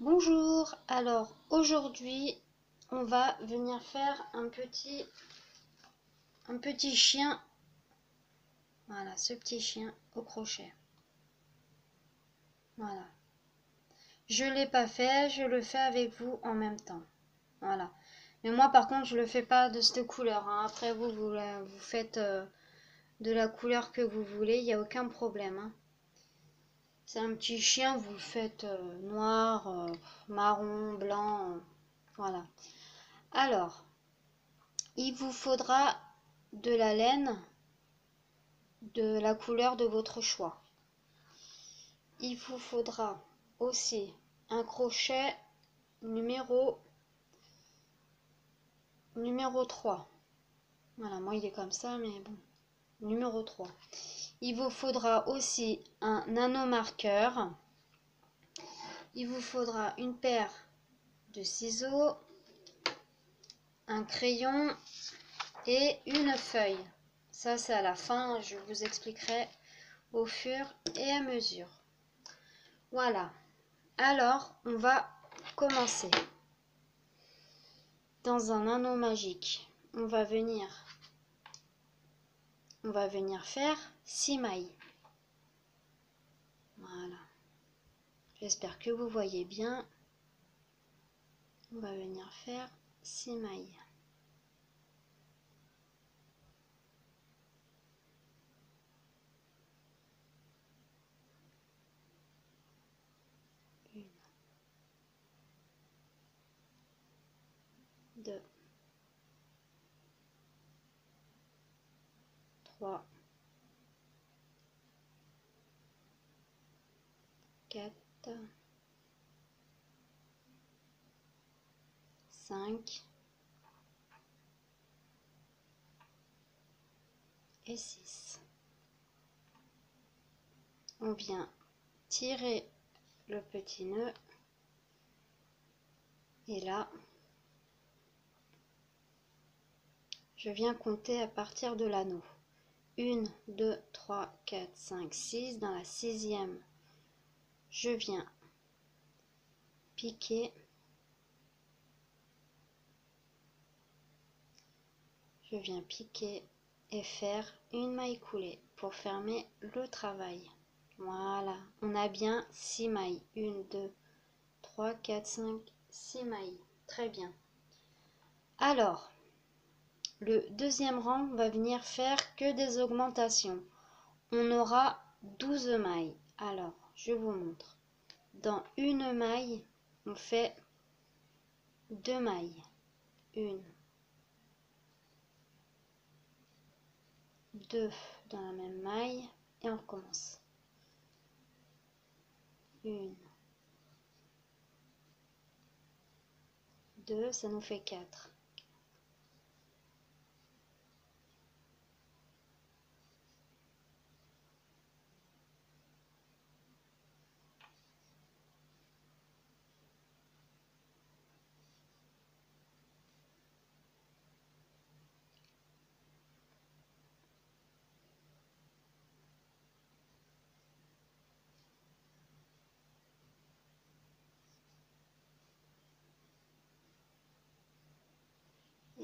Bonjour, alors aujourd'hui on va venir faire un petit chien, voilà ce petit chien au crochet, voilà. Je l'ai pas fait, je le fais avec vous en même temps, voilà. Mais moi par contre je le fais pas de cette couleur, hein. Après vous faites de la couleur que vous voulez, il n'y a aucun problème, hein. C'est un petit chien, vous le faites noir, marron, blanc, voilà. Alors, il vous faudra de la laine de la couleur de votre choix. Il vous faudra aussi un crochet numéro 3. Voilà, moi il est comme ça, mais bon, numéro 3. Il vous faudra aussi un nanomarqueur. Il vous faudra une paire de ciseaux, un crayon et une feuille. Ça, c'est à la fin, je vous expliquerai au fur et à mesure. Voilà. Alors, on va commencer. Dans un anneau magique, on va venir faire 6 mailles. Voilà. J'espère que vous voyez bien. On va venir faire 6 mailles. Une, 2, 3, 4, 5 et 6. On vient tirer le petit nœud et là, je viens compter à partir de l'anneau. 1, 2, 3, 4, 5, 6. Dans la 6e, je viens piquer. Je viens piquer et faire une maille coulée pour fermer le travail. Voilà, on a bien 6 mailles. 1, 2, 3, 4, 5, 6 mailles. Très bien. Alors, le deuxième rang, on va venir faire que des augmentations. On aura 12 mailles. Alors, je vous montre. Dans une maille, on fait 2 mailles. 1, 2 dans la même maille et on recommence. 1, 2, ça nous fait 4.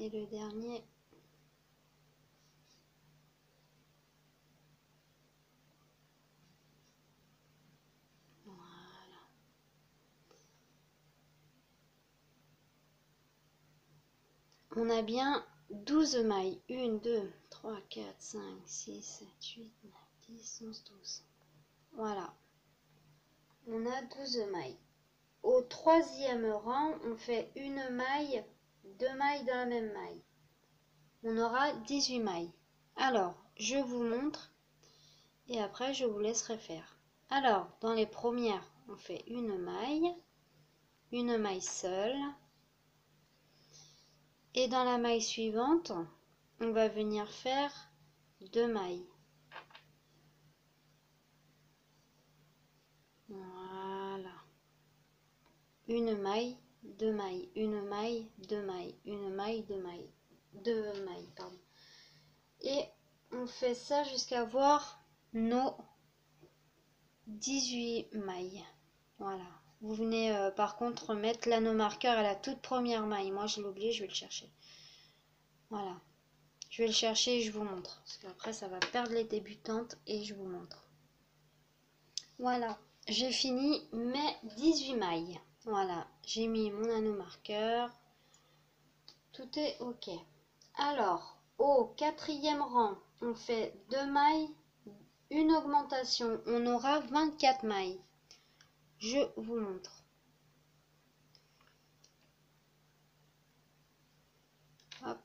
Et le dernier, voilà. On a bien 12 mailles. 1, 2, 3, 4, 5, 6, 7, 8, 9, 10, 11, 12. Voilà. On a 12 mailles. Au troisième rang, on fait une maille, 2 mailles dans la même maille. On aura 18 mailles. Alors, je vous montre et après je vous laisserai faire. Alors, dans les premières, on fait une maille seule. Et dans la maille suivante, on va venir faire 2 mailles. Voilà. Une maille, 2 mailles, une maille, 2 mailles, une maille, 2 mailles, 2 mailles, pardon. Et on fait ça jusqu'à avoir nos 18 mailles. Voilà. Vous venez par contre mettre l'anneau marqueur à la toute première maille. Moi je l'ai oublié, je vais le chercher. Voilà. Je vais le chercher et je vous montre. Parce qu'après ça va perdre les débutantes et je vous montre. Voilà. J'ai fini mes 18 mailles. Voilà. J'ai mis mon anneau marqueur. Tout est ok. Alors, au 4e rang, on fait 2 mailles, une augmentation. On aura 24 mailles. Je vous montre. Hop.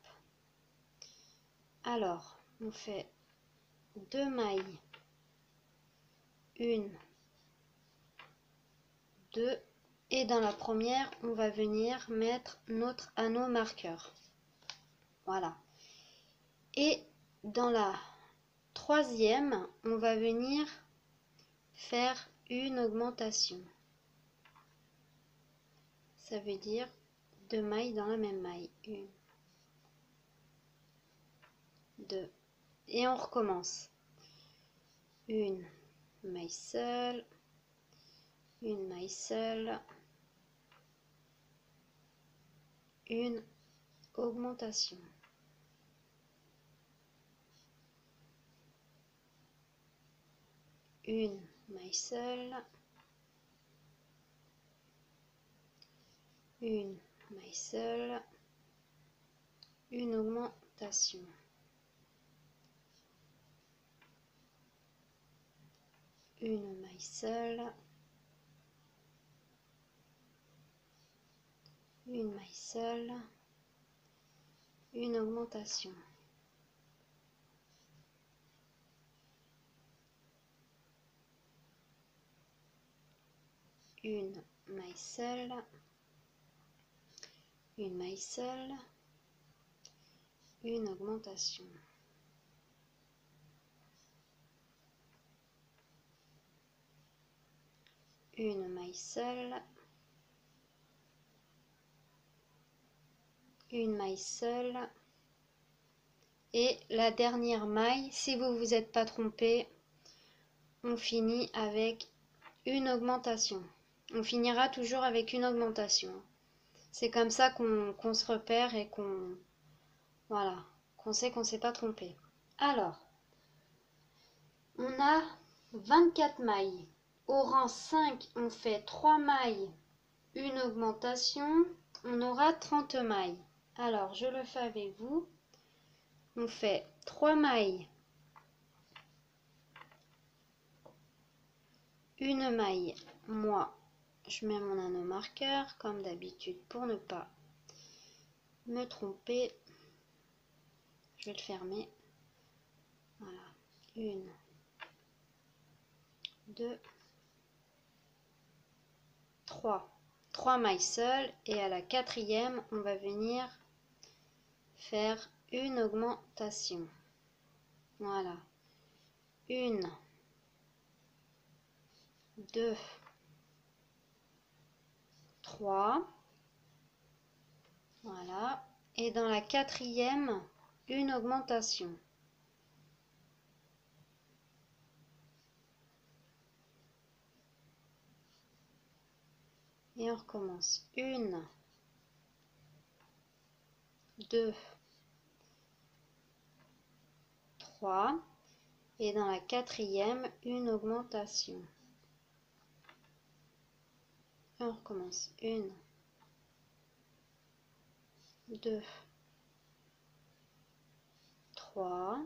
Alors, on fait 2 mailles, 1, 2, et dans la première, on va venir mettre notre anneau marqueur. Voilà. Et dans la 3e, on va venir faire une augmentation. Ça veut dire 2 mailles dans la même maille. 1, 2. Et on recommence. Une maille seule, une maille seule, une augmentation. Une maille seule, une maille seule, une augmentation. Une maille seule, une maille seule, une augmentation. Une maille seule, une maille seule, une augmentation. Une maille seule, une maille seule, et la dernière maille, si vous vous êtes pas trompé, on finit avec une augmentation. On finira toujours avec une augmentation. C'est comme ça qu'on se repère et qu'on voilà, qu'on sait qu'on s'est pas trompé. Alors, on a 24 mailles. Au rang 5, on fait 3 mailles, une augmentation. On aura 30 mailles. Alors, je le fais avec vous. On fait 3 mailles, une maille. Moi, je mets mon anneau marqueur comme d'habitude pour ne pas me tromper. Je vais le fermer. Voilà. 1, 2, 3. 3 mailles seules, et à la 4e, on va venir faire une augmentation. Voilà. 1, 2, 3. Voilà. Et dans la 4e, une augmentation. Et on recommence. 1, 2, 3. Et dans la 4e, une augmentation. Et on recommence. 1, 2, 3.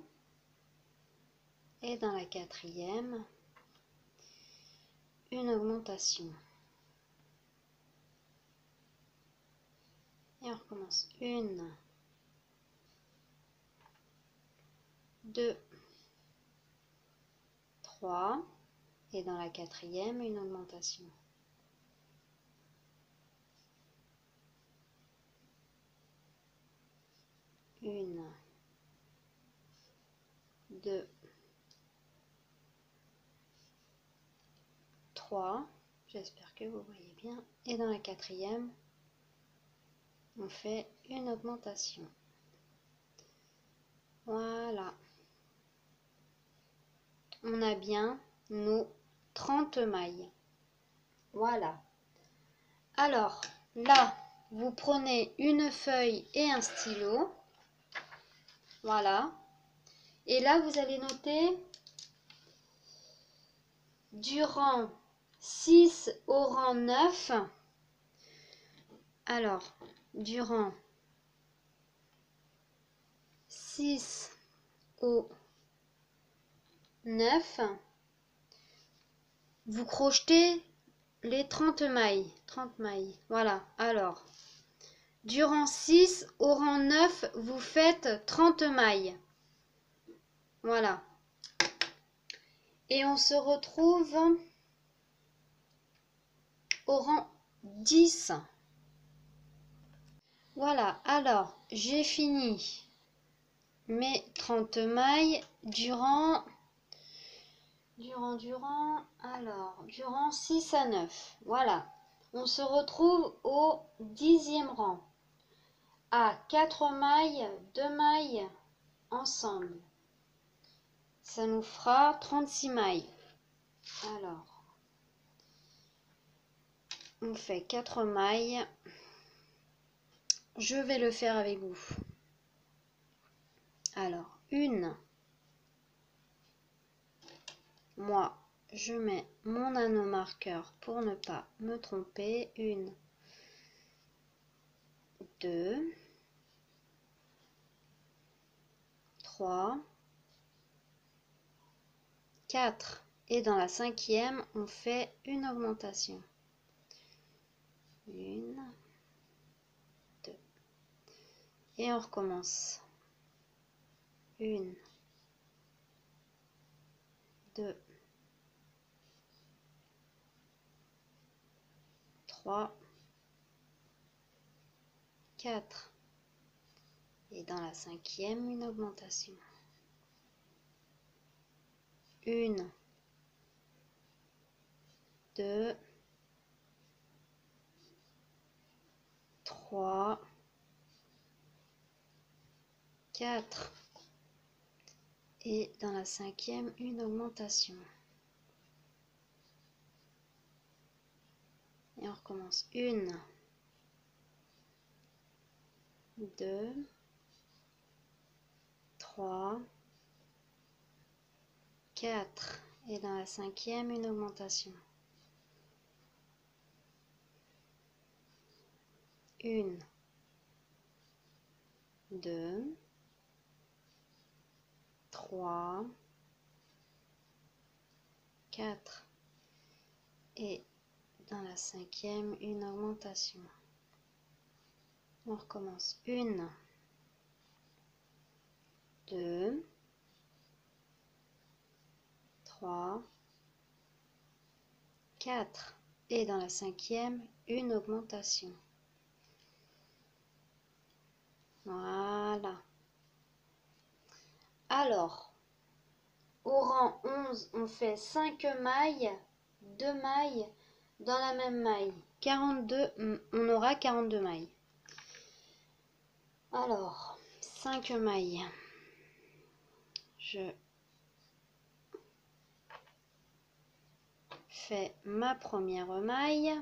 Et dans la 4e, une augmentation. Et on recommence. 1, 2, 3. Et dans la 4e, une augmentation. 1, 2, 3. J'espère que vous voyez bien. Et dans la 4e, on fait une augmentation. Voilà. On a bien nos 30 mailles. Voilà. Alors, là, vous prenez une feuille et un stylo. Voilà. Et là, vous allez noter du rang 6 au rang 9. Alors, du rang 6 au 9, vous crochetez les 30 mailles. 30 mailles. Voilà. Alors, du rang 6 au rang 9, vous faites 30 mailles. Voilà. Et on se retrouve au rang 10. Voilà. Alors, j'ai fini mes 30 mailles durant alors, durant 6 à 9. Voilà. On se retrouve au 10e rang. À 4 mailles, 2 mailles ensemble. Ça nous fera 36 mailles. Alors, on fait 4 mailles. Je vais le faire avec vous. Alors, une. Moi, je mets mon anneau marqueur pour ne pas me tromper. 1, 2, 3, 4. Et dans la 5e, on fait une augmentation. 1, 2. Et on recommence. 1, 2, 3, 4. Et dans la 5e, une augmentation. 1, 2, 3, 4. Et dans la 5e, une augmentation. Et on recommence. 1, 2, 3, 4. Et dans la 5e, une augmentation. 1, 2, 3, 4. Et dans la 5e, une augmentation. On recommence. 1, 2, 3, 4. Et dans la 5e, une augmentation. Voilà. Alors, au rang 11, on fait 5 mailles, 2 mailles dans la même maille. 42, on aura 42 mailles. Alors, 5 mailles. Je fais ma première maille.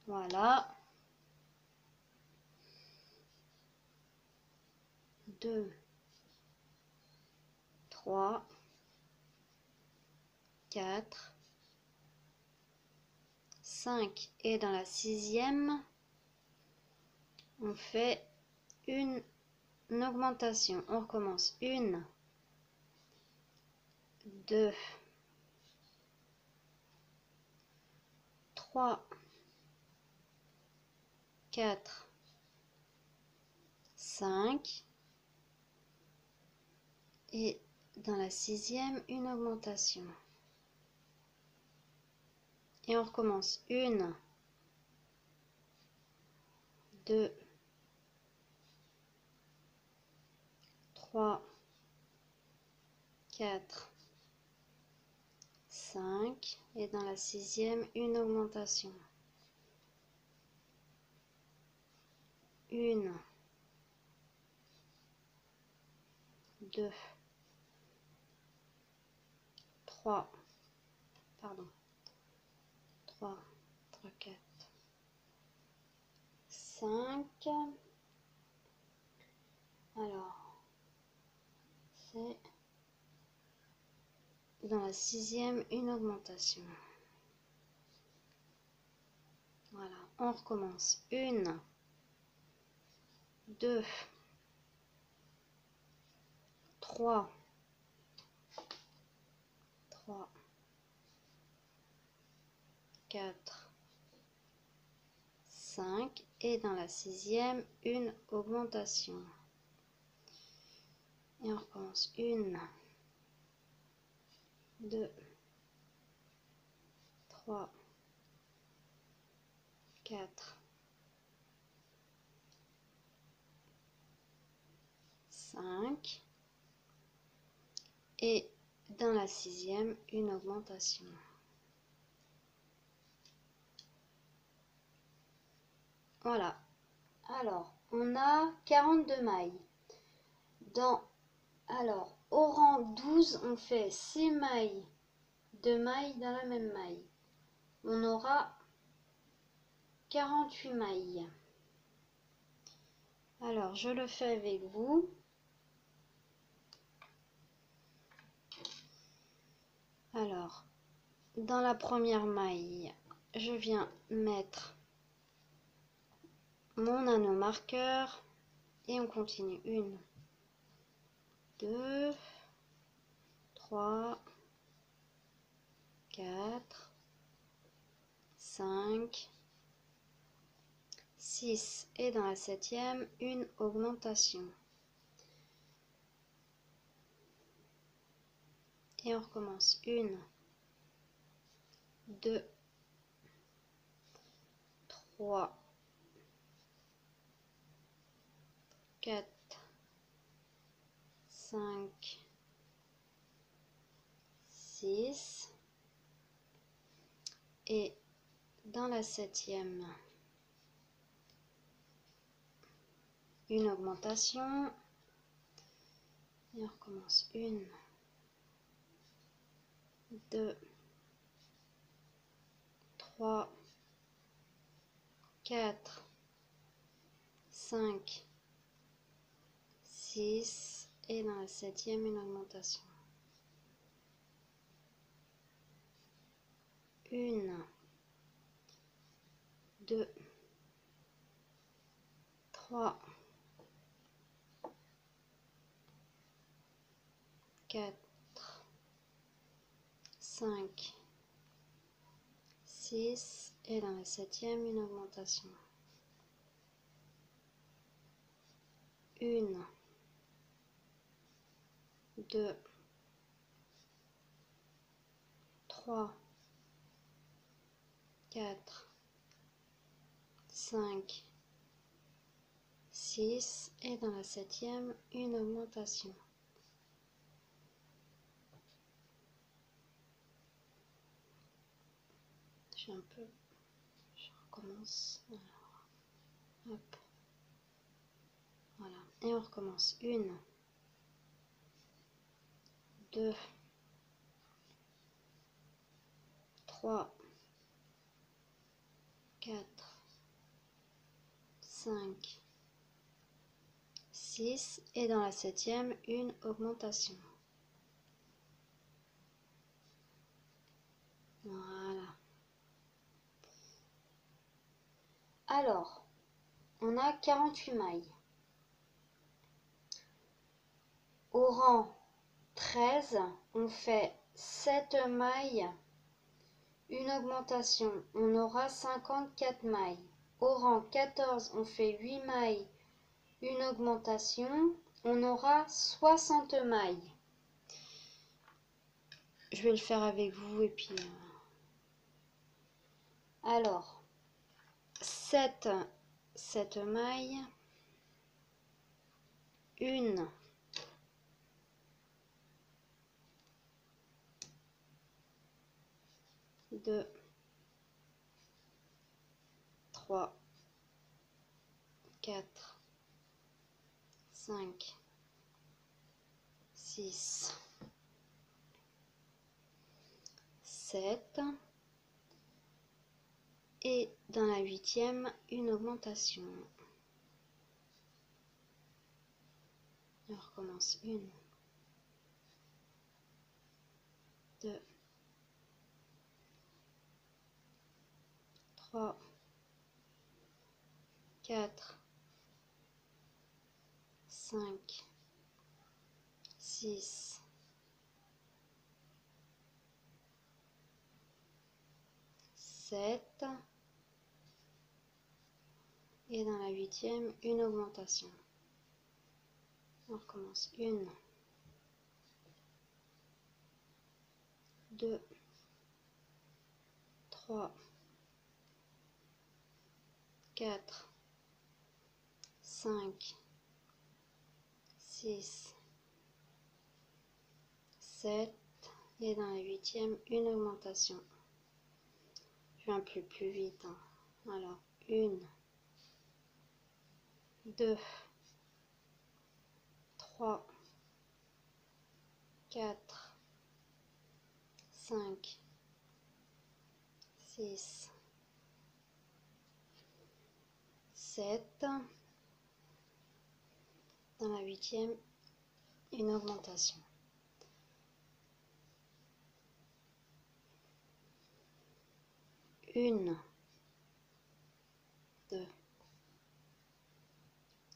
Voilà. 2, 3, 4, 5. Et dans la 6e, on fait une augmentation. On recommence. 1, 2, 3, 4, 5. Et dans la 6e, une augmentation. Et on recommence. 1, 2, 3, 4, 5. Et dans la 6e, une augmentation. 1, 2, 3, 4, 5. Alors, c'est dans la 6e une augmentation. Voilà, on recommence. 1, 2, 3, 4, 5 et dans la 6e une augmentation. Et on recommence. 1, 2, 3, 4, 5 et dans la 6e une augmentation. Voilà. Alors, on a 42 mailles. Alors, au rang 12, on fait 6 mailles, 2 mailles dans la même maille. On aura 48 mailles. Alors, je le fais avec vous. Alors, dans la première maille, je viens mettre mon anneau marqueur et on continue. 1, 2, 3, 4, 5, 6 et dans la 7e une augmentation. Et on recommence. 1, 2, 3, 4, 5, 6 et dans la 7e une augmentation et on recommence. 1, 2, 3, 4, 5, 6 et dans la 7e une augmentation. 1, 2, 3, 4, 5, 6 et dans la 7e une augmentation. 1, 2, 3, 4, 5, 6 et dans la 7e une augmentation. Je recommence. Alors, hop. Voilà, et on recommence. 1, 2, 3, 4, 5, 6 et dans la 7e une augmentation. Voilà. Alors, on a 48 mailles. Au rang 13, on fait 7 mailles, une augmentation. On aura 54 mailles. Au rang 14, on fait 8 mailles, une augmentation. On aura 60 mailles. Je vais le faire avec vous et puis... Alors, 7 mailles, 1, 2, 3, 4, 5, 6, 7, Et dans la huitième, une augmentation. On recommence. 1, 2, 3, 4, 5, 6, 7. Et dans la huitième, une augmentation. On recommence. 1, 2, 3, 4, 5, 6, 7. Et dans la huitième, une augmentation. Je vais un peu plus vite. Alors, 1, 2, 3, 4, 5, 6, 7. Dans la huitième, une augmentation. 1, 2,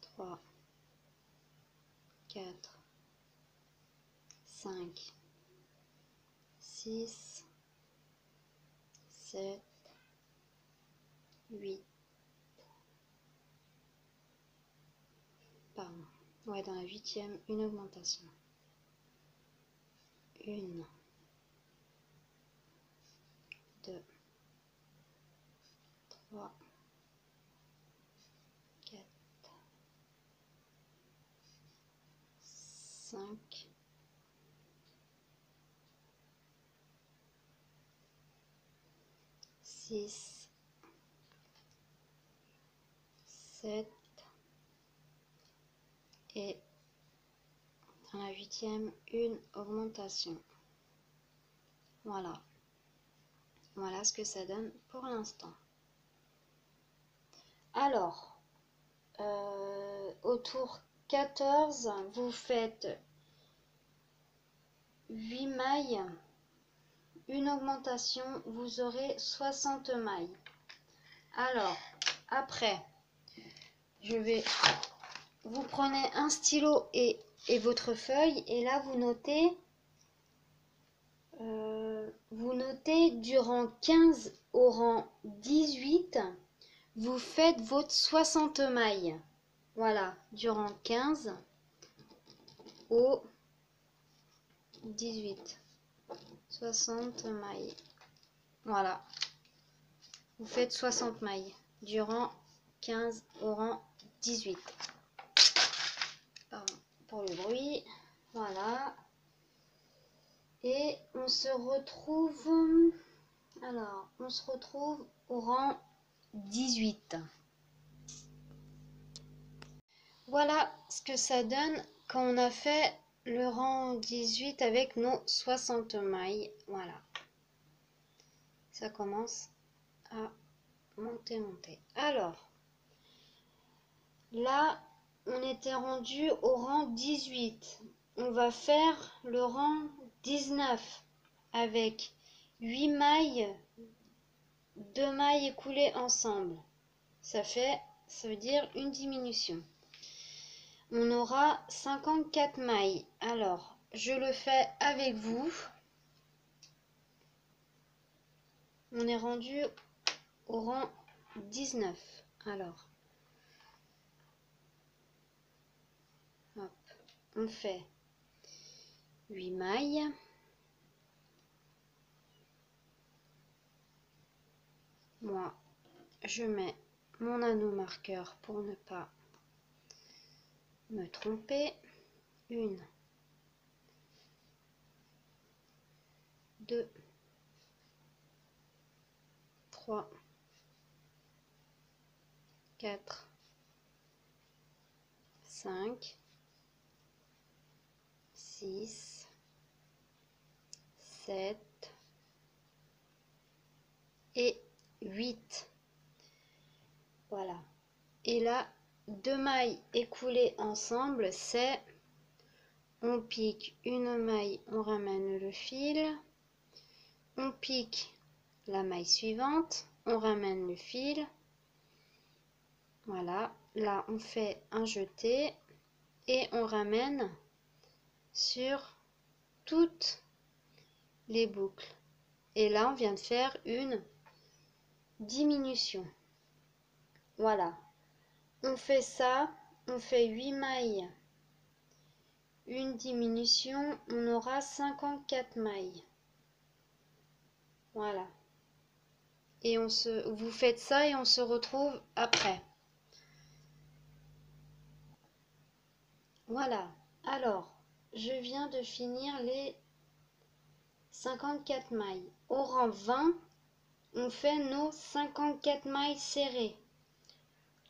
3, 4, 5, 6, 7, 8. Pardon. Ouais, dans la huitième, une augmentation. 1, 2, 3, 4, 5, 6, 7 et dans la huitième, une augmentation. Voilà. Voilà ce que ça donne pour l'instant. Alors, au tour 14, vous faites 8 mailles, une augmentation, vous aurez 60 mailles. Alors, après, vous prenez un stylo et votre feuille, et là vous notez durant 15 au rang 18, vous faites votre 60 mailles. Voilà, durant 15 au 18. 60 mailles. Voilà. Vous faites 60 mailles durant 15 au rang 18. Pardon pour le bruit. Voilà. Et on se retrouve... Alors, on se retrouve au rang 18. Voilà ce que ça donne quand on a fait le rang 18 avec nos 60 mailles. Voilà. Ça commence à monter. Alors, là, on était rendu au rang 18. On va faire le rang 19 avec 8 mailles, 2 mailles écoulées ensemble. Ça veut dire une diminution. On aura 54 mailles. Alors, je le fais avec vous. On est rendu au rang 19. Alors, hop, on fait 8 mailles. Moi, je mets mon anneau marqueur pour ne pas me tromper. 1, 2, 3, 4, 5, 6, 7 et 8. Voilà. Et là, 2 mailles écoulées ensemble, c'est on pique une maille, on ramène le fil, on pique la maille suivante, on ramène le fil. Voilà, là on fait un jeté et on ramène sur toutes les boucles. Et là on vient de faire une diminution. Voilà, on fait ça, on fait 8 mailles, une diminution, on aura 54 mailles. Voilà. Et vous faites ça et on se retrouve après. Voilà. Alors, je viens de finir les 54 mailles. Au rang 20, on fait nos 54 mailles serrées.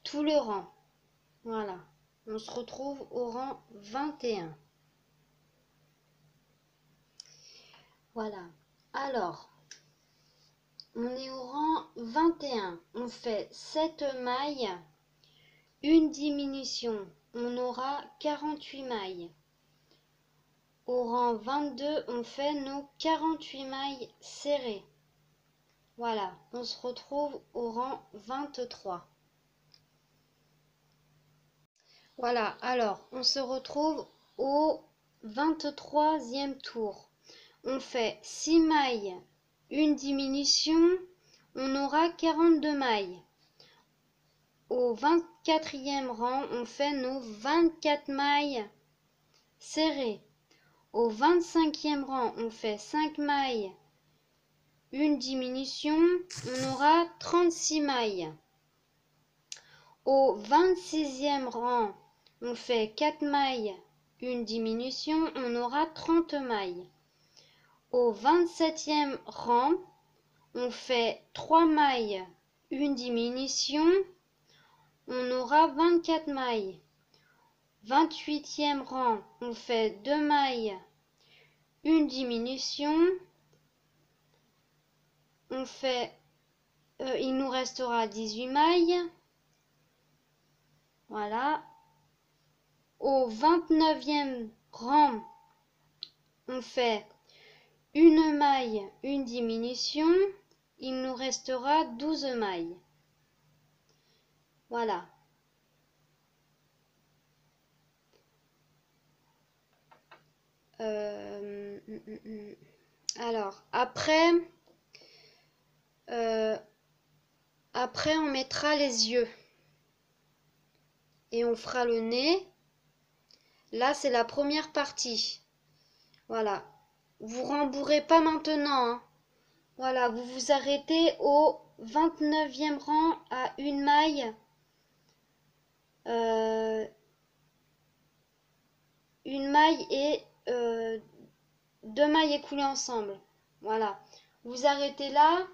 Tout le rang. Voilà. On se retrouve au rang 21. Voilà. Alors, on est au rang 21. On fait 7 mailles, une diminution. On aura 48 mailles. Au rang 22, on fait nos 48 mailles serrées. Voilà, on se retrouve au rang 23. Voilà, alors on se retrouve au 23e tour. On fait 6 mailles, une diminution, on aura 42 mailles. Au 24e rang, on fait nos 24 mailles serrées. Au 25e rang, on fait 5 mailles, une diminution, on aura 36 mailles. Au 26e rang, on fait 4 mailles, une diminution, on aura 30 mailles. Au 27e rang, on fait 3 mailles, une diminution, on aura 24 mailles. 28e rang, on fait 2 mailles, une diminution, on fait, il nous restera 18 mailles. Voilà. Au 29e rang, on fait une maille, une diminution. Il nous restera 12 mailles. Voilà. Alors, après, on mettra les yeux. Et on fera le nez. Là, c'est la première partie. Voilà. Vous rembourrez pas maintenant, hein. Voilà, vous vous arrêtez au 29e rang à une maille. Une maille et 2 mailles écoulées ensemble. Voilà. Vous arrêtez là.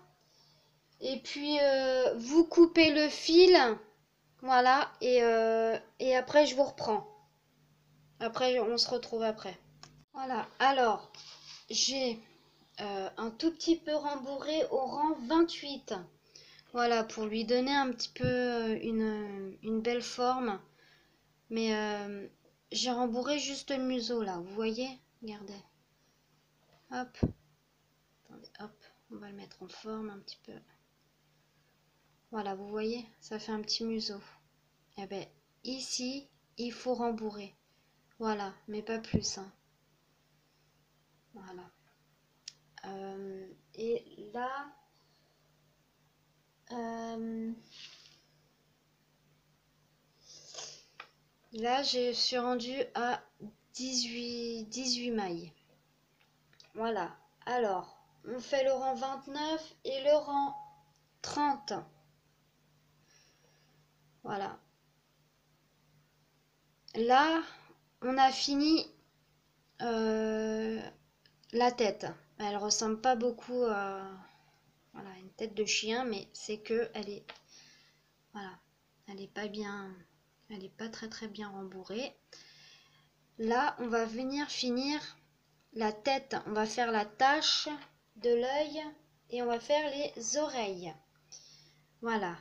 Et puis, vous coupez le fil. Voilà. Et après, je vous reprends. Après, on se retrouve après. Voilà. Alors, j'ai un tout petit peu rembourré au rang 28. Voilà, pour lui donner un petit peu une belle forme. Mais j'ai rembourré juste le museau là, vous voyez? Regardez. Hop. Attendez, hop. On va le mettre en forme un petit peu. Voilà, vous voyez? Ça fait un petit museau. Et bien, ici, il faut rembourrer. Voilà, mais pas plus, hein. Voilà. Et là... là, je suis rendue à 18 mailles. Voilà. Alors, on fait le rang 29 et le rang 30. Voilà. Là, on a fini la tête. Elle ressemble pas beaucoup à voilà, une tête de chien, mais c'est que elle est voilà, elle est pas bien, elle est pas très bien rembourrée. Là, on va venir finir la tête. On va faire la tache de l'œil et on va faire les oreilles. Voilà.